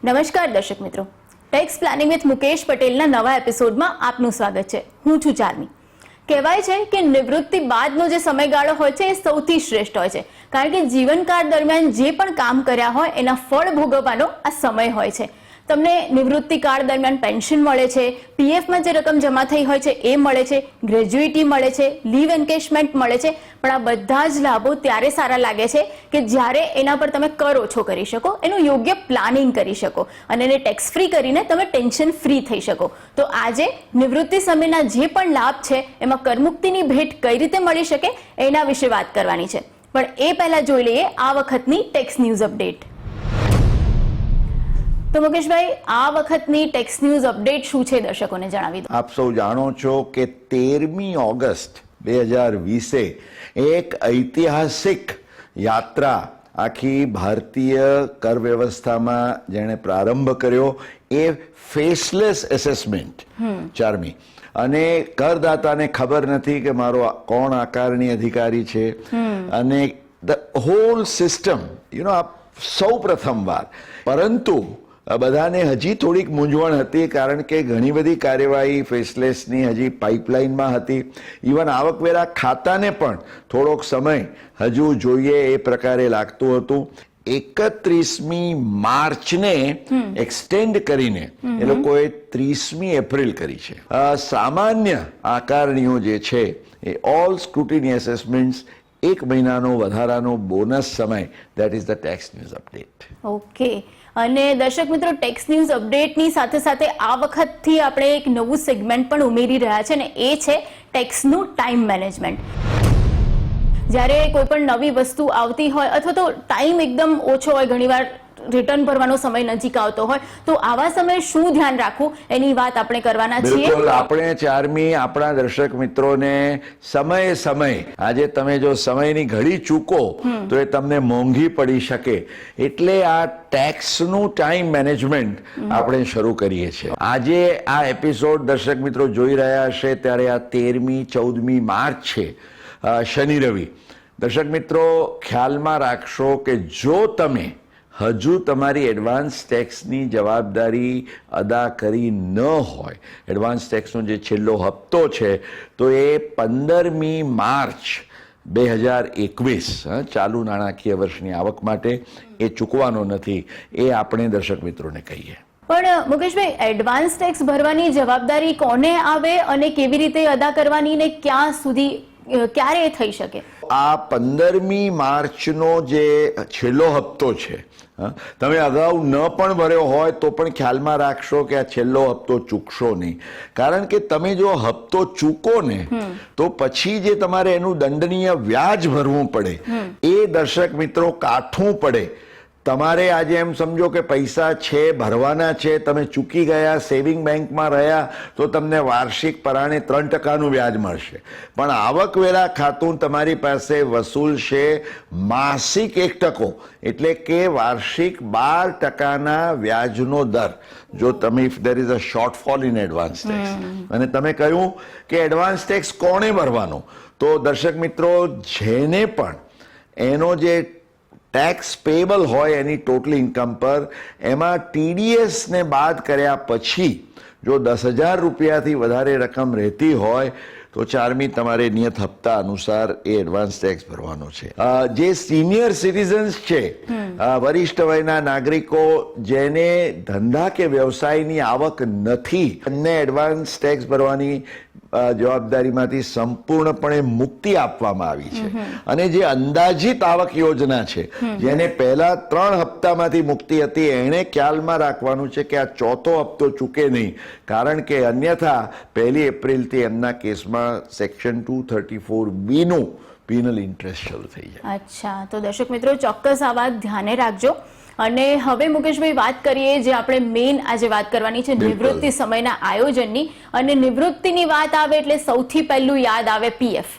નમસ્કાર દર્શક મિત્રો, ટેક્સ પ્લાનિંગ વિથ મુકેશ પટેલના નવા એપિસોડમાં આપનું સ્વાગત છે. હું છું ચાર્મી. કહેવાય છે કે નિવૃત્તિ બાદનો જે સમયગાળો હોય છે એ સૌથી શ્રેષ્ઠ હોય છે, કારણ કે જીવનકાળ દરમિયાન જે પણ કામ કર્યા હોય એના ફળ ભોગવવાનો આ સમય હોય છે. તમને નિવૃત્તિ કાળ દરમિયાન પેન્શન મળે છે, પીએફમાં જે રકમ જમા થઈ હોય છે એ મળે છે, ગ્રેજ્યુઇટી મળે છે, લીવ એન્કેશમેન્ટ મળે છે. પણ આ બધા જ લાભો ત્યારે સારા લાગે છે કે જ્યારે એના પર તમે કર ઓછો કરી શકો, એનું યોગ્ય પ્લાનિંગ કરી શકો અને એને ટેક્સ ફ્રી કરીને તમે ટેન્શન ફ્રી થઈ શકો. તો આજે નિવૃત્તિ સમયના જે પણ લાભ છે એમાં કરમુક્તિની ભેટ કઈ રીતે મળી શકે એના વિશે વાત કરવાની છે. પણ એ પહેલા જોઈ લઈએ આ વખતની ટેક્સ ન્યૂઝ અપડેટ. તો મુકેશભાઈ, આ વખતની ટેક્સ ન્યૂઝ અપડેટ શું છે દર્શકોને જણાવી દો. આપ સૌ જાણો છો કે 13મી ઓગસ્ટ 2020 એક ઐતિહાસિક યાત્રા આખી ભારતીય કર વ્યવસ્થામાં જેણે પ્રારંભ કર્યો એ ફેસલેસ એસેસમેન્ટ ચાર્મી. અને કરદાતાને ખબર નથી કે મારો કોણ આકારણી અધિકારી છે અને ધ હોલ સિસ્ટમ સૌ પ્રથમવાર. પરંતુ બધાને હજી થોડીક મૂંઝવણ હતી, કારણ કે ઘણી બધી કાર્યવાહી ફેસલેસની હજી પાઇપલાઇનમાં હતી. ઇવન આવકવેરા ખાતાને પણ થોડોક સમય હજુ જોઈએ એ પ્રકારે લાગતું હતું. 31મી માર્ચને એક્સટેન્ડ કરીને એ લોકોએ 30મી એપ્રિલ કરી છે. સામાન્ય આકારણીઓ જે છે એ ઓલ સ્ક્રુટિની એસેસમેન્ટ્સ એક મહિનાનો વધારાનો બોનસ સમય, that is the tax news update. Okay. અને દર્શક મિત્રો, ટેક્સ ન્યૂઝ અપડેટની સાથે સાથે આ વખતથી આપણે એક નવું સેગમેન્ટ પણ ઉમેરી રહ્યા છે ને એ છે ટેક્સનું ટાઈમ મેનેજમેન્ટ. જ્યારે કોઈ પણ નવી વસ્તુ આવતી હોય અથવા તો ટાઈમ એકદમ ઓછો હોય, ઘણીવાર રિટર્ન ભરવાનો સમય નજીક આવતો હોય, તો આવા સમયે શું ધ્યાન રાખવું એની વાત આપણે કરવાના છીએ. બિલકુલ. આપણે ચાર્મી આપણા દર્શક મિત્રોને સમયે આજે તમે જો સમયની ઘડી ચૂકો તો એ તમને મોંઘી પડી શકે, એટલે આ ટેક્સનું ટાઈમ મેનેજમેન્ટ આપણે શરૂ કરીએ છીએ. આજે આ એપિસોડ દર્શક મિત્રો જોઈ રહ્યા હશે ત્યારે આ 13મી 14મી માર્ચ છે, શનિ રવિ. દર્શક મિત્રો ખ્યાલમાં રાખશો કે જો તમે હજુ તમારી એડવાન્સ ટેક્સની જવાબદારી અદા કરી ન હોય, એડવાન્સ ટેક્સનો જે છેલ્લો હપ્તો છે તો એ 15મી માર્ચ 2021 ચાલુ નાણાકીય વર્ષની આવક માટે એ ચૂકવાનો નથી, એ આપણે દર્શક મિત્રોને કહીએ. પણ મુકેશભાઈ, એડવાન્સ ટેક્સ ભરવાની જવાબદારી કોને આવે અને કેવી રીતે અદા કરવાની ને ક્યાં સુધી ક્યારે થઈ શકે? આ 15મી માર્ચનો જે છેલ્લો હપ્તો છે, તમે અગાઉ ન પણ ભર્યો હોય તો પણ ખ્યાલમાં રાખશો કે આ છેલ્લો હપ્તો ચૂકશો નહીં. કારણ કે તમે જો હપ્તો ચૂકો ને તો પછી જે તમારે એનું દંડનીય વ્યાજ ભરવું પડે એ દર્શક મિત્રો કાઠું પડે. તમારે આજે એમ સમજો કે પૈસા છે, ભરવાના છે, તમે ચૂકી ગયા, સેવિંગ બેંકમાં રહ્યા તો તમને વાર્ષિક પરાણે 3%નું વ્યાજ મળશે. પણ આવકવેરા ખાતું તમારી પાસે વસૂલશે માસિક 1%, એટલે કે વાર્ષિક 12%ના વ્યાજનો દર. જો તમે if there is a shortfall in advance tax. અને તમે કહ્યું કે એડવાન્સ ટેક્સ કોણે ભરવાનો, તો દર્શક મિત્રો જેને પણ એનો જે ટેક્સ પેબલ હોય એની ટોટલ ઇન્કમ પર, એમાં TDS ને બાદ કર્યા પછી જો 10,000 રૂપિયાથી વધારે રકમ રહેતી હોય તો ચાર્મી તમારે નિયત હપ્તા અનુસાર એ એડવાન્સ ટેક્સ ભરવાનો છે. જે સિનિયર સિટીઝન્સ છે, વરિષ્ઠ વયના નાગરિકો જેને ધંધા કે વ્યવસાયની આવક નથી, એમને એડવાન્સ ટેક્સ ભરવાની જવાબદારીમાંથી સંપૂર્ણપણે મુક્તિ આપવામાં આવી છે. અને જે અંદાજિત આવક યોજના છે, જેને પહેલા 3 હપ્તામાંથી મુક્તિ હતી, એણે ખ્યાલમાં રાખવાનું છે કે આ 4થો હપ્તો ચૂકે નહીં, કારણ કે અન્યથા 1 એપ્રિલથી એમના કેસમાં સેક્શન 234B નું પેનલ ઇન્ટરેસ્ટ શરૂ થઈ જાય. અચ્છા, તો દર્શક મિત્રો ચોક્કસ આ વાત ધ્યાને રાખજો. અને હવે મુકેશભાઈ વાત કરીએ, જે આપણે મેઇન આજે વાત કરવાની છે નિવૃત્તિ સમયના આયોજનની. અને નિવૃત્તિની વાત આવે એટલે સૌથી પહેલું યાદ આવે પીએફ.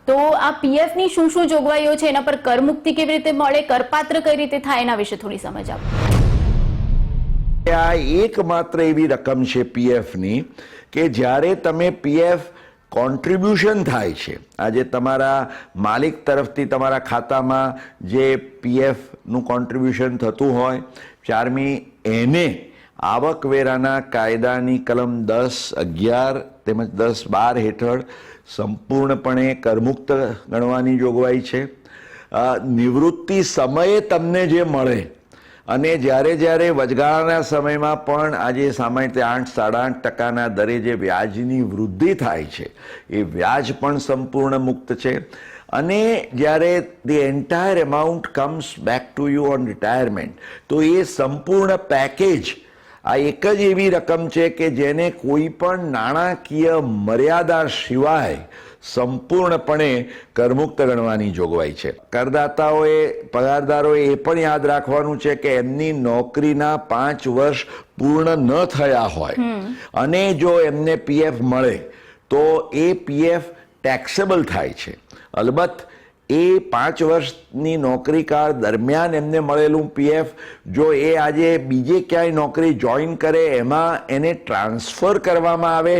તો આ પીએફ ની શું શું જોગવાઈઓ છે, એના પર કરમુક્તિ કેવી રીતે મળે, કરપાત્ર કઈ રીતે થાય, એના વિશે થોડી સમજ આપો. આ એકમાત્ર એવી રકમ છે પીએફ ની કે જ્યારે તમે પીએફ કોન્ટ્રીબ્યુશન થાય છે, આજે તમારા માલિક તરફથી તમારા ખાતામાં જે પીએફનું કોન્ટ્રીબ્યુશન થતું હોય, 4મી એને આવકવેરાના કાયદાની કલમ 10, 11 તેમજ 10, 12 હેઠળ સંપૂર્ણપણે કરમુક્ત ગણવાની જોગવાઈ છે. નિવૃત્તિ સમયે તમને જે મળે અને જ્યારે વચગાળાના સમયમાં પણ આજે સામાન્ય રીતે 8-8.5% દરે જે વ્યાજની વૃદ્ધિ થાય છે એ વ્યાજ પણ સંપૂર્ણ મુક્ત છે. અને જ્યારે the entire amount comes back to you on retirement તો એ સંપૂર્ણ પેકેજ આ એક જ એવી રકમ છે કે જેને કોઈ પણ નાણાકીય મર્યાદા સિવાય સંપૂર્ણપણે કરમુક્ત ગણવાની જોગવાઈ છે. કરદાતાઓએ પગારદારોએ એ પણ યાદ રાખવાનું છે કે એમની નોકરીના 5 વર્ષ પૂર્ણ ન થયા હોય અને જો એમને પીએફ મળે તો એ પીએફ ટેક્સેબલ થાય છે. અલબત્ત એ 5 વર્ષની નોકરીકાળ દરમિયાન એમને મળેલું પીએફ જો એ આજે બીજે ક્યાંય નોકરી જોઈન કરે એમાં એને ટ્રાન્સફર કરવામાં આવે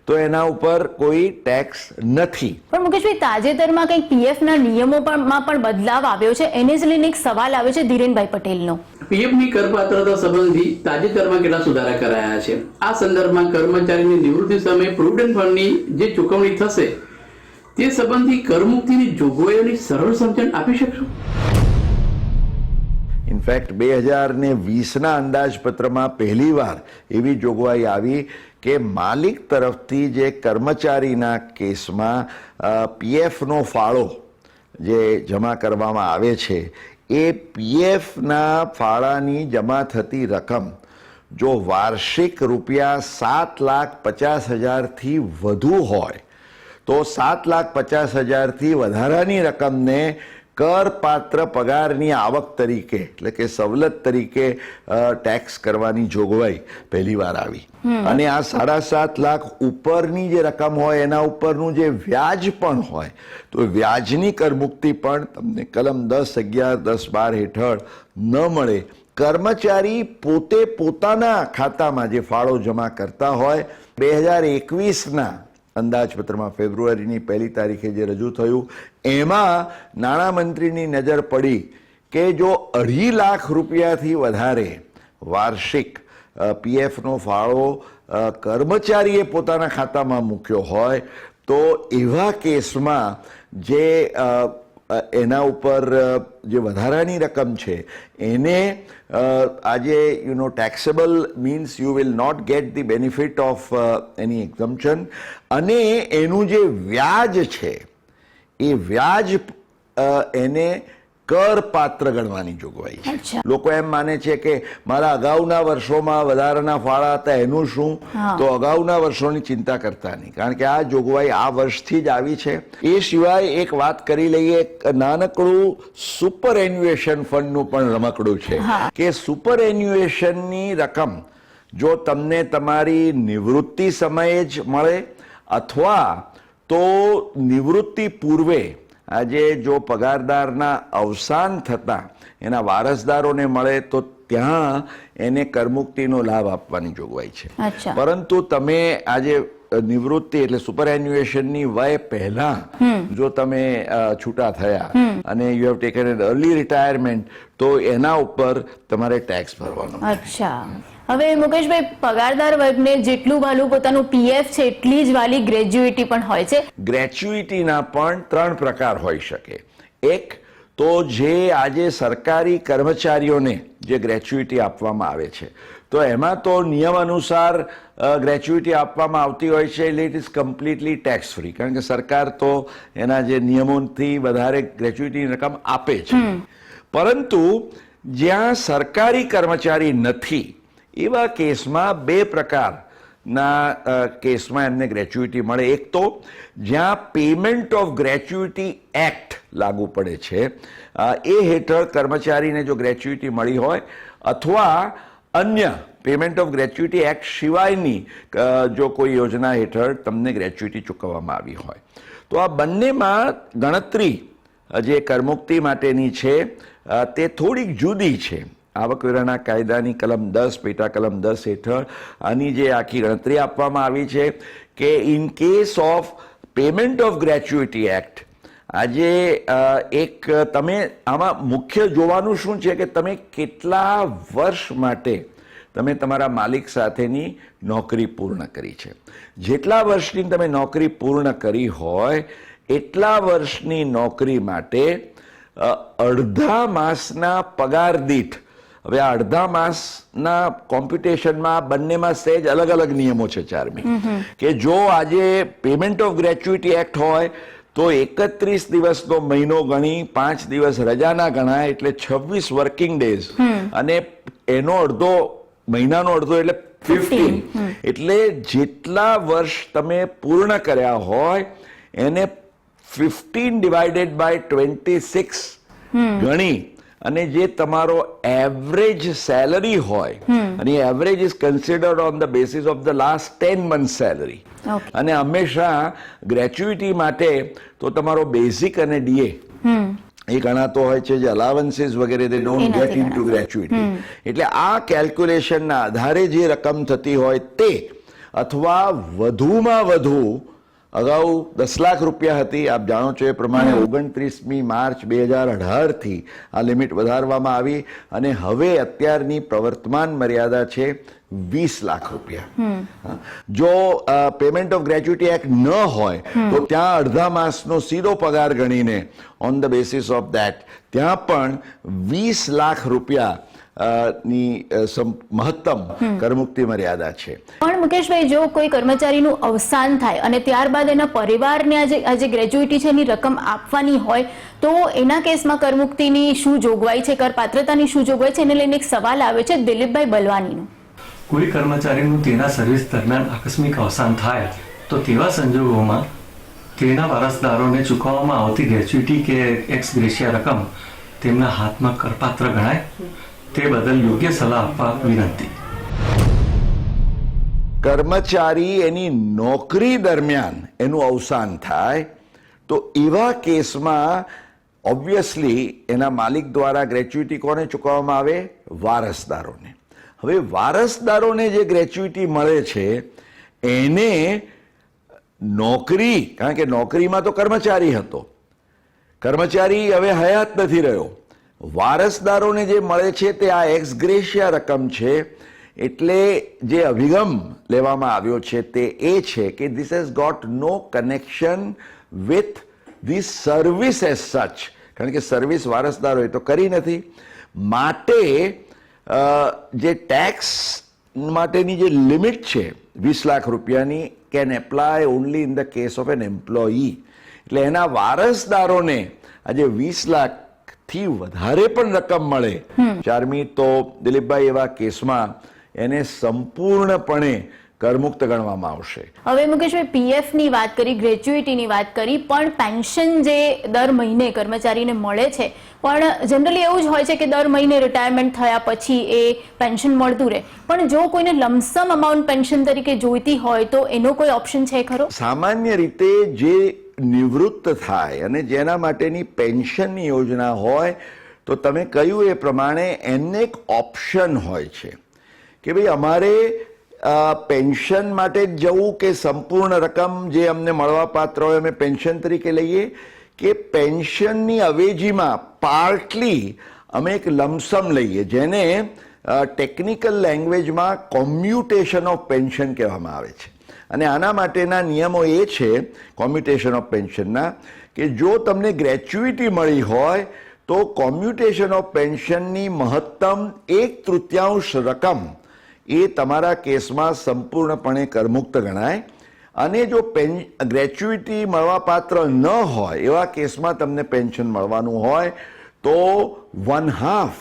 તો એના ઉપર કોઈ ટેક્સ નથી. પણ મુકેશભાઈ, તાજેતરમાં કંઈક પીએફના નિયમોમાં પણ બદલાવ આવ્યો છે. એને જ લઈને એક સવાલ આવ્યો છે ધીરેનભાઈ પટેલનો. પીએફની કરપાત્રતા સંબંધી તાજેતરમાં કેટલા સુધારા કરાયા છે? આ સંદર્ભમાં કર્મચારીની નિવૃત્તિ સમયે પ્રોવિડન્ટ ફંડની જે ચૂકવણી થશે તે સંબંધી કરમુક્તિની જોગવાઈઓની સરળ સમજણ આપી શકશો? ઇનફેક્ટ 2020ના અંદાજપત્રમાં પહેલીવાર એવી જોગવાઈ આવી કે માલિક તરફથી જે કર્મચારીના કેસમાં પીએફનો ફાળો જે જમા કરવામાં આવે છે એ પીએફના ફાળાની જમા થતી રકમ જો વાર્ષિક રૂપિયા 7,50,000થી વધુ હોય તો 7,50,000થી વધારાની રકમને કરપાત્ર પગારની આવક તરીકે એટલે કે સવલત તરીકે ટેક્સ કરવાની જોગવાઈ પહેલીવાર આવી. અને આ 7.5 લાખ ઉપરની જે રકમ હોય એના ઉપરનું જે વ્યાજ પણ હોય તો વ્યાજની કરમુક્તિ પણ તમને કલમ 10, 11, 10, 12 હેઠળ ન મળે. કર્મચારી પોતે પોતાના ખાતામાં જે ફાળો જમા કરતા હોય 2021ના અંદાજપત્રમાં ફેબ્રુઆરીની 1લી તારીખે જે રજૂ થયું એમાં નાણામંત્રીની નજર પડી કે જો 2.5 લાખ રૂપિયાથી વધારે વાર્ષિક પીએફનો ફાળો કર્મચારીએ પોતાના ખાતામાં મૂક્યો હોય તો એવા કેસમાં જે એના ઉપર જે વધારાની રકમ છે એને આજે taxable means you will not get the benefit of any exemption અને એનું જે વ્યાજ છે એ વ્યાજ એને કરપાત્ર ગણવાની જોગવાઈ છે. લોકો એમ માને છે કે મારા અગાઉના વર્ષોમાં વધારાના ફાળા હતા એનું શું, તો અગાઉના વર્ષોની ચિંતા કરતા નહીં કારણ કે આ જોગવાઈ આ વર્ષથી જ આવી છે. એ સિવાય એક વાત કરી લઈએ, નાનકડું સુપર એન્યુએશન ફંડનું પણ રમકડું છે કે સુપર એન્યુએશનની રકમ જો તમને તમારી નિવૃત્તિ સમયે જ મળે અથવા તો નિવૃત્તિ પૂર્વે આજે જો પગારદારના અવસાન થતા એના વારસદારોને મળે તો ત્યાં એને કરમુક્તિનો લાભ આપવાની જોગવાઈ છે. પરંતુ તમે આજે નિવૃત્તિ એટલે સુપર એન્યુએશનની વય પહેલા જો તમે છૂટા થયા અને you have taken an early retirement તો એના ઉપર તમારે ટેક્સ ભરવાનો. હવે મુકેશભાઈ, પગારદાર વર્ગને જેટલું વાલું પોતાનું પીએફ છે એટલી જ વાલી ગ્રેજ્યુઇટી પણ હોય છે. ગ્રેચ્યુઇટીના પણ 3 પ્રકાર હોઈ શકે. એક તો જે આજે સરકારી કર્મચારીઓને જે ગ્રેચ્યુઇટી આપવામાં આવે છે તો એમાં તો નિયમ અનુસાર ગ્રેચ્યુઇટી આપવામાં આવતી હોય છે એટલે it is completely tax free કારણ કે સરકાર તો એના જે નિયમોથી વધારે ગ્રેચ્યુઇટીની રકમ આપે છે. પરંતુ જ્યાં સરકારી કર્મચારી નથી એવા કેસમાં 2 પ્રકારના કેસમાં એમને ગ્રેચ્યુઇટી મળે. એક તો જ્યાં પેમેન્ટ ઓફ ગ્રેચ્યુઇટી એક્ટ લાગુ પડે છે એ હેઠળ કર્મચારીને જો ગ્રેચ્યુઇટી મળી હોય અથવા અન્ય પેમેન્ટ ઓફ ગ્રેચ્યુઇટી એક્ટ સિવાયની જો કોઈ યોજના હેઠળ તમને ગ્રેચ્યુઇટી ચૂકવવામાં આવી હોય તો આ બંનેમાં ગણતરી જે કરમુક્તિ માટેની છે તે થોડીક જુદી છે. આવકવેરાના કાયદાની કલમ 10 પેટા કલમ 10 હેઠળ આની જે આખી ગણતરી આપવામાં આવી છે કે in case of payment of gratuity act આજે એક તમે આમાં મુખ્ય જોવાનું શું છે કે તમે કેટલા વર્ષ માટે તમે તમારા માલિક સાથેની નોકરી પૂર્ણ કરી છે. જેટલા વર્ષની તમે નોકરી પૂર્ણ કરી હોય એટલા વર્ષની નોકરી માટે અડધા માસના પગાર દીઠ, હવે આ અડધા માસના કોમ્પ્યુટેશનમાં બંનેમાં સહેજ અલગ અલગ નિયમો છે ચાર્મી, કે જો આજે પેમેન્ટ ઓફ ગ્રેચ્યુઇટી એક્ટ હોય તો 31 દિવસનો મહિનો ગણી 5 દિવસ રજાના ગણાય એટલે 26 વર્કિંગ ડેઝ, અને એનો અડધો મહિનાનો અડધો એટલે 15. એટલે જેટલા વર્ષ તમે પૂર્ણ કર્યા હોય એને 15 ડિવાઇડેડ બાય 26 ગણી અને જે તમારો એવરેજ સેલરી હોય, અને average is considered on the basis of the last 10 month salary. અને હંમેશા ગ્રેચ્યુઇટી માટે તો તમારો બેઝિક અને ડીએ એ ગણાતો હોય છે, જે અલાવન્સીસ વગેરે દે ડોન્ટ ગેટ ઇનટુ ગ્રેચ્યુઇટી. એટલે આ કેલ્ક્યુલેશનના આધારે જે રકમ થતી હોય તે, અથવા વધુમાં વધુ અગાઉ 10 લાખ રૂપિયા હતી, આપ જાણો છો એ પ્રમાણે 29મી માર્ચ 2018 થી આ લિમિટ વધારવામાં આવી અને હવે અત્યારની પ્રવર્તમાન મર્યાદા છે 20 લાખ રૂપિયા. જો પેમેન્ટ ઓફ ગ્રેચ્યુઇટી એક્ટ ન હોય તો ત્યાં અડધા માસનો સીધો પગાર ગણીને on the basis of that ત્યાં પણ 20 લાખ રૂપિયા ની મહત્તમ કરમુક્તિ મર્યાદા છે. પણ મુકેશભાઈ, જો કોઈ કર્મચારીનું અવસાન થાય અને ત્યારબાદ એના પરિવારને આજે ગ્રેચ્યુઇટી છે એની રકમ આપવાની હોય તો એના કેસમાં કરમુક્તિની શું જોગવાઈ છે, કરપાત્રતાની શું જોગવાઈ છે, એને લઈને એક સવાલ આવે છે દિલીપભાઈ બલવાનીનો. કોઈ કર્મચારીનું તેના સર્વિસ દરમિયાન આકસ્મિક અવસાન થાય તો તેવા સંજોગોમાં તેના વારસદારોને ચૂકવવામાં આવતી ગ્રેચ્યુઇટી કે એક્સ ગ્રેશિયા રકમ તેમના હાથમાં કરપાત્ર ગણાય. તે બદલ યોગ્ય સલાહ આપવા વિનંતી. કર્મચારી એની નોકરી દરમિયાન એનું અવસાન થાય તો એવા કેસમાં ઓબ્વિયસલી એના માલિક દ્વારા ગ્રેચ્યુઇટી કોને ચૂકવવામાં આવે? વારસદારોને. હવે વારસદારોને જે ગ્રેચ્યુઇટી મળે છે એને નોકરી, કારણ કે નોકરીમાં તો કર્મચારી હતો, કર્મચારી હવે હયાત નથી રહ્યો, વારસદારોને જે મળે છે તે આ એક્સ ગ્રેશિયા રકમ છે. એટલે જે અભિગમ લેવામાં આવ્યો છે તે એ છે કે this has got no connection with the service as such, કારણ કે સર્વિસ વારસદારોએ તો કરી નથી. માટે જે ટેક્સ માટેની જે લિમિટ છે 20 લાખ રૂપિયાની can apply only in the case of an employee. એટલે એના વારસદારોને આજે 20 લાખ થી વધારે પણ રકમ મળે ચાર્મી તો દિલીપભાઈ એવા કેસમાં એને સંપૂર્ણપણે કરમુક્ત ગણવામાં આવશે. હવે મુકેશભાઈ, પીએફ ની વાત કરી, ગ્રેચ્યુઇટીની વાત કરી, પણ પેન્શન જે દર મહિને કર્મચારીને મળે છે પણ જનરલી એવું જ હોય છે કે દર મહિને રિટાયરમેન્ટ થયા પછી એ પેન્શન મળતું રહે, પણ જો કોઈને લમસમ અમાઉન્ટ પેન્શન તરીકે જોઈતી હોય તો એનો કોઈ ઓપ્શન છે ખરો? સામાન્ય રીતે જે નિવૃત્ત થાય અને જેના માટેની પેન્શનની યોજના હોય તો તમે કહ્યું એ પ્રમાણે એમને એક ઓપ્શન હોય છે કે ભાઈ અમારે પેન્શન માટે જ જવું કે સંપૂર્ણ રકમ જે અમને મળવા પાત્ર હોય અમે પેન્શન તરીકે લઈએ, કે પેન્શનની અવેજીમાં પાર્ટલી અમે એક લમસમ લઈએ, જેને ટેકનિકલ લેંગ્વેજમાં કોમ્યુટેશન ઓફ પેન્શન કહેવામાં આવે છે. અને આના માટેના નિયમો એ છે કોમ્યુટેશન ઓફ પેન્શનના કે જો તમને ગ્રેચ્યુઇટી મળી હોય તો કોમ્યુટેશન ઓફ પેન્શનની મહત્તમ 1/3 રકમ એ તમારા કેસમાં સંપૂર્ણપણે કરમુક્ત ગણાય. અને જો ગ્રેચ્યુઇટી મળવાપાત્ર ન હોય એવા કેસમાં તમને પેન્શન મળવાનું હોય તો 1/2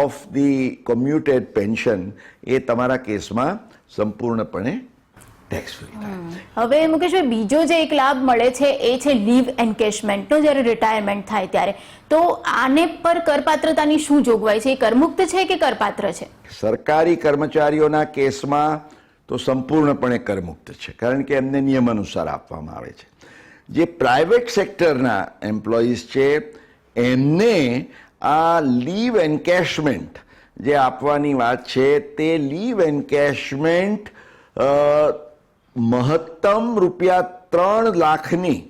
ઓફ ધી કોમ્યુટેડ પેન્શન એ તમારા કેસમાં સંપૂર્ણપણે ટેક્સ ફ્રી થાય. હવે મુકેશભાઈ, બીજો જે એક લાભ મળે છે એ છે લીવ એન્કેશમેન્ટનો, જ્યારે રિટાયરમેન્ટ થાય ત્યારે. તો આને પર કરપાત્રતાની શું જોગવાઈ છે? એ કરમુક્ત છે કે કરપાત્ર છે? સરકારી કર્મચારીઓના કેસમાં તો સંપૂર્ણપણે કરમુક્ત છે, કારણ કે એમને નિયમ અનુસાર આપવામાં આવે છે. જે પ્રાઇવેટ સેક્ટરના એમ્પ્લોઈઝ છે એમને આ લીવ એન્કેશમેન્ટ જે આપવાની વાત છે તે લીવ એન્કેશમેન્ટ મહત્તમ ₹3 લાખની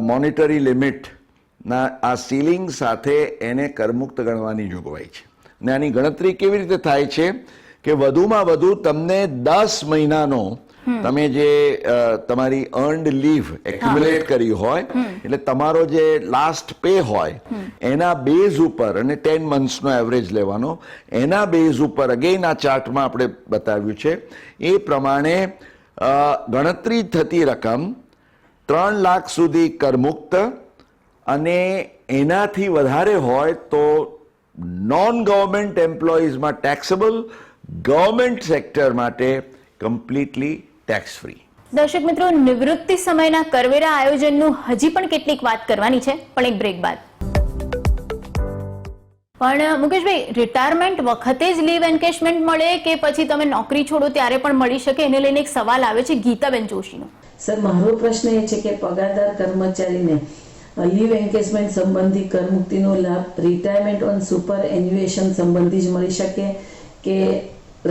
મોનિટરી લિમિટના આ સીલિંગ સાથે એને કરમુક્ત ગણવાની જોગવાઈ છે. અને આની ગણતરી કેવી રીતે થાય છે કે વધુમાં વધુ તમને 10 મહિનાનો તમે જે તમારી અર્ન્ડ લીવ એક્યુમ્યુલેટ કરી હોય એટલે તમારો જે લાસ્ટ પે હોય એના બેઝ ઉપર અને 10 મંથ્સનો એવરેજ લેવાનો, એના બેઝ ઉપર અગેન આ ચાર્ટમાં આપણે બતાવ્યું છે એ પ્રમાણે ગણતરી થતી રકમ 3 લાખ સુધી કરમુક્ત અને એનાથી વધારે હોય તો નોન ગવર્મેન્ટ એમ્પ્લોઈઝમાં ટેક્સેબલ, ગવર્મેન્ટ સેક્ટર માટે કમ્પ્લીટલી ટેક્સ ફ્રી. દર્શક મિત્રો, નિવૃત્તિ સમયના કરવેરા આયોજનનું હજી પણ કેટલીક વાત કરવાની છે, પણ એક બ્રેક બાદ. પણ મુકેશભાઈ, રિટાયરમેન્ટ વખતે જ લીવ એન્કેશમેન્ટ મળે કે પછી તમે નોકરી છોડો ત્યારે પણ મળી શકે? એને લઈને એક સવાલ આવે છે ગીતાબેન જોશીનો. સર, મારો પ્રશ્ન એ છે કે પગારદાર કર્મચારીને લીવ એન્કેશમેન્ટ સંબંધી કરમુક્તિનો લાભ રિટાયરમેન્ટ ઓન સુપર એન્યુએશન સંબંધી જ મળી શકે કે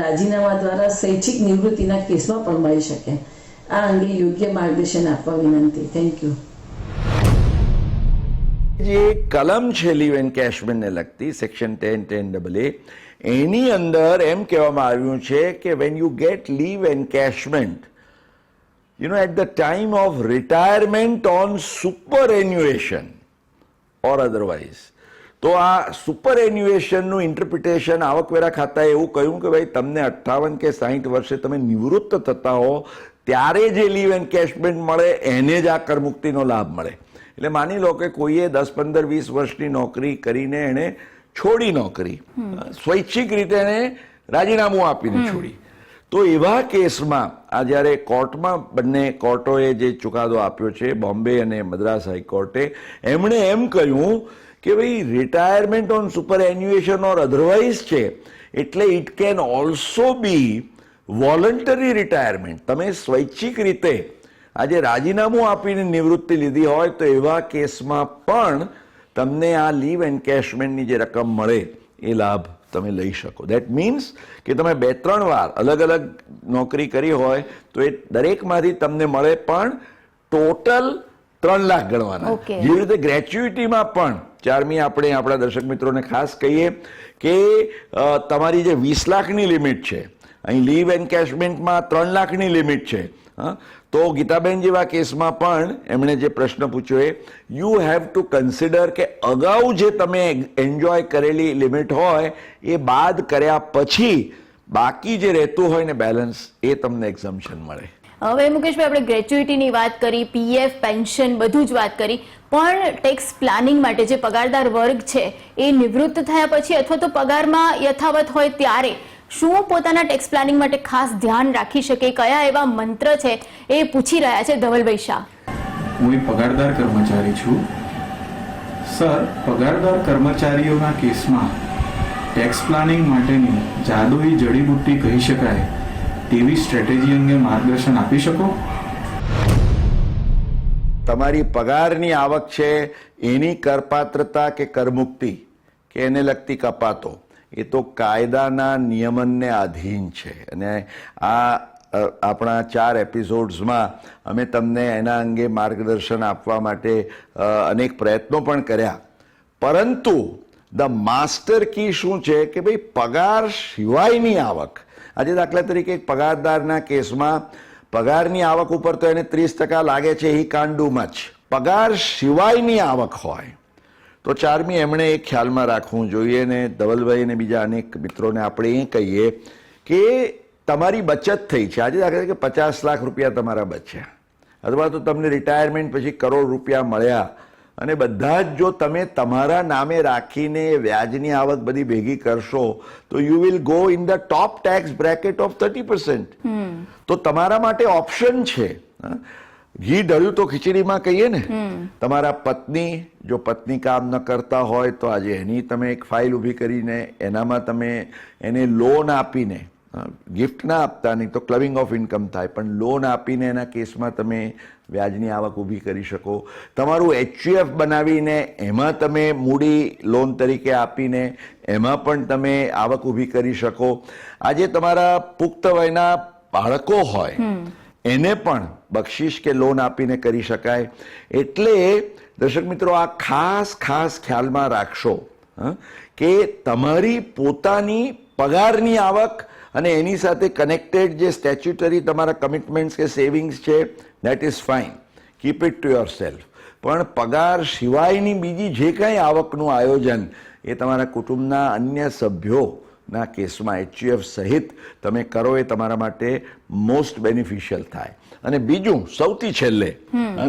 રાજીનામા દ્વારા સ્વૈચ્છિક નિવૃત્તિના કેસમાં પણ મળી શકે? આ અંગે યોગ્ય માર્ગદર્શન આપવા વિનંતી. Thank you. જે કલમ છે લીવ એન્કેશમેન્ટને લગતી સેક્શન 10(10)AA, એની અંદર એમ કહેવામાં આવ્યું છે કે when you get leave encashment at the time of retirement on superannuation or otherwise, તો આ સુપરએન્યુએશનનું ઇન્ટરપ્રિટેશન આવકવેરા ખાતાએ એવું કહ્યું કે ભાઈ તમને 58 કે 60 વર્ષે તમે નિવૃત્ત થતા હો ત્યારે જે લીવ એન્કેશમેન્ટ મળે એને જ આ કરમુક્તિનો લાભ મળે. એટલે માની લો કે કોઈએ 10, 15, 20 વર્ષની નોકરી કરીને એને છોડી નોકરી, સ્વૈચ્છિક રીતે એને રાજીનામું આપીને છોડી, તો એવા કેસમાં આ જ્યારે કોર્ટમાં બંને કોર્ટોએ જે ચુકાદો આપ્યો છે, બોમ્બે અને મદ્રાસ હાઈકોર્ટે, એમણે એમ કહ્યું કે ભાઈ retirement on superannuation or otherwise છે એટલે it can also be voluntary retirement. તમે સ્વૈચ્છિક રીતે આજે રાજીનામું આપીને નિવૃત્તિ લીધી હોય તો એવા કેસમાં પણ તમને આ લીવ એન્કેશમેન્ટની જે રકમ મળે એ લાભ તમે લઈ શકો. દેટ મીન્સ કે તમે 2-3 વાર અલગ અલગ નોકરી કરી હોય તો એ દરેકમાંથી તમને મળે, પણ ટોટલ 3 લાખ ગણવાના. જેવી રીતે ગ્રેચ્યુઇટીમાં પણ 4મી આપણે આપણા દર્શક મિત્રોને ખાસ કહીએ કે તમારી જે 20 લાખની લિમિટ છે, અહીં લીવ એન્કેશમેન્ટમાં 3 લાખની લિમિટ છે. તો ગીતાબેન જેવા કેસમાં પણ એમણે જે પ્રશ્ન પૂછ્યો એ યુ હેવ ટુ કન્સિડર કે અગાઉ જે તમે એન્જોય કરેલી લિમિટ હોય એ બાદ કર્યા પછી બાકી જે રહેતું હોય ને બેલેન્સ, એ તમને એક્ઝમ્પશન મળે. હવે મુકેશભાઈ, આપણે ગ્રેચ્યુઇટીની વાત કરી, પીએફ, પેન્શન બધું જ વાત કરી, પણ ટેક્સ પ્લાનિંગ માટે જે પગારદાર વર્ગ છે એ નિવૃત્ત થયા પછી અથવા તો પગારમાં યથાવત હોય ત્યારે શું પોતાના ટેક્સ પ્લાનિંગ માટે ખાસ ધ્યાન રાખી શકે? કયા એવા મંત્ર છે એ પૂછી રહ્યા છે ધવલભાઈ શાહ. હું એક પગારદાર કર્મચારી છું. સર, પગારદાર કર્મચારીઓના કેસમાં ટેક્સ પ્લાનિંગ માટેની જાદુઈ જડીબુટ્ટી કહી શકાય તેવી સ્ટ્રેટેજી અંગે માર્ગદર્શન આપી શકો? તમારી પગારની આવક છે એની કરપાત્રતા કે કરમુક્તિ કે એને લગતી કપાતો એ તો કાયદાના નિયમનને આધીન છે. અને આ આપણા 4 એપિસોડ્સમાં અમે તમને એના અંગે માર્ગદર્શન આપવા માટે અનેક પ્રયત્નો પણ કર્યા, પરંતુ ધ માસ્ટર કી શું છે કે ભાઈ પગાર સિવાયની આવક. આજે દાખલા તરીકે એક પગારદારના કેસમાં પગારની આવક ઉપર તો એને 30% લાગે છે, હી કાન્ટ ડુ મચ. પગાર સિવાયની આવક હોય તો 4મી એમણે એ ખ્યાલમાં રાખવું જોઈએ. ને ધવલભાઈ અને બીજા અનેક મિત્રોને આપણે એ કહીએ કે તમારી બચત થઈ છે, આજે દાખલા કે 50 લાખ રૂપિયા તમારા બચ્યા, અથવા તો તમને રિટાયરમેન્ટ પછી કરોડ રૂપિયા મળ્યા, અને બધા જ જો તમે તમારા નામે રાખીને વ્યાજની આવક બધી ભેગી કરશો તો you will go in the top tax bracket of 30%. તો તમારા માટે ઓપ્શન છે. ઘી ઢળ્યું તો ખીચડીમાં કહીએ ને. તમારા પત્ની, જો પત્ની કામ ન કરતા હોય તો આજે એની તમે એક ફાઇલ ઊભી કરીને એનામાં તમે એને લોન આપીને, ગિફ્ટ ના આપતા, નહીં તો ક્લબિંગ ઓફ ઇન્કમ થાય, પણ લોન આપીને એના કેસમાં તમે વ્યાજની આવક ઊભી કરી શકો. તમારું HUF બનાવીને એમાં તમે મૂડી લોન તરીકે આપીને એમાં પણ તમે આવક ઊભી કરી શકો. આજે તમારા પુખ્ત વયના બાળકો હોય એને પણ બક્ષિસ કે લોન આપીને કરી શકાય. એટલે દર્શક મિત્રો, આ ખાસ ખ્યાલમાં રાખશો કે તમારી પોતાની પગારની આવક અને એની સાથે કનેક્ટેડ જે સ્ટેચ્યુટરી તમારા કમિટમેન્ટ્સ કે સેવિંગ્સ છે, that is fine, keep it to your self. પણ પગાર સિવાયની બીજી જે કંઈ આવકનું આયોજન એ તમારા કુટુંબના અન્ય સભ્યોના કેસમાં HUF સહિત તમે કરો એ તમારા માટે મોસ્ટ બેનિફિશિયલ થાય. અને બીજું સૌથી છેલ્લે,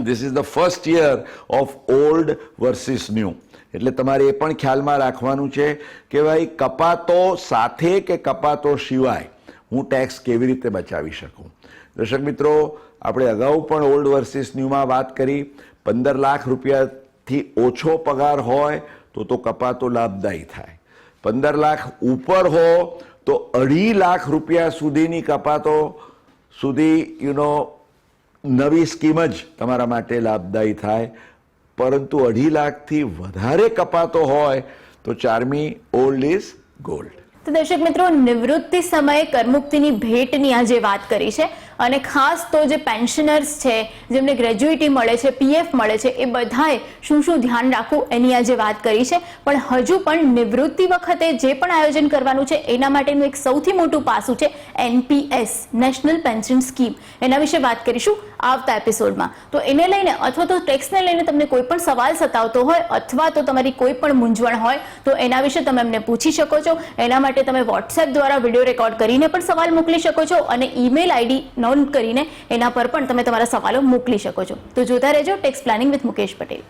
this is the first year of old versus new. એટલે તમારે એ પણ ખ્યાલમાં રાખવાનું છે કે ભાઈ કપાતો સાથે કે કપાતો સિવાય હું ટેક્સ કેવી રીતે બચાવી શકું. દર્શક મિત્રો, આપણે અગાઉ પણ ઓલ્ડ વર્સિસ ન્યૂમાં વાત કરી. 15 લાખ રૂપિયાથી ઓછો પગાર હોય તો કપાતો લાભદાયી થાય. 15 લાખ ઉપર હો તો 2.5 લાખ રૂપિયા સુધીની કપાતો સુધી નવી સ્કીમ જ તમારા માટે લાભદાયી થાય. પરંતુ 2.5 લાખથી વધારે કપાતો હોય તો 4મી ઓલ્ડ ઇઝ ગોલ્ડ. તો દર્શક મિત્રો, નિવૃત્તિ સમયે કરમુક્તિની ભેટની આજે વાત કરી છે. અને ખાસ તો જે પેન્શનર્સ છે, જેમને ગ્રેજ્યુઇટી મળે છે, PF મળે છે, એ બધાએ શું ધ્યાન રાખવું એની આજે વાત કરી છે. પણ હજુ પણ નિવૃત્તિ વખતે જે પણ આયોજન કરવાનું છે એના માટેનું એક સૌથી મોટું પાસું છે NPS, નેશનલ પેન્શન સ્કીમ. એના વિશે વાત કરીશું આવતા એપિસોડમાં. તો એને લઈને અથવા તો ટેક્સને લઈને તમને કોઈ પણ સવાલ સતાવતો હોય અથવા તો તમારી કોઈ પણ મૂંઝવણ હોય તો એના વિશે તમે એમને પૂછી શકો છો. એના માટે તમે WhatsApp દ્વારા વિડીયો રેકોર્ડ કરીને પણ સવાલ મોકલી શકો છો અને ઈમેલ ID નોંધ કરીને એના પર પણ તમે તમારા સવાલો મોકલી શકો છો. તો જોતા રહેજો tax planning with Mukesh Patel.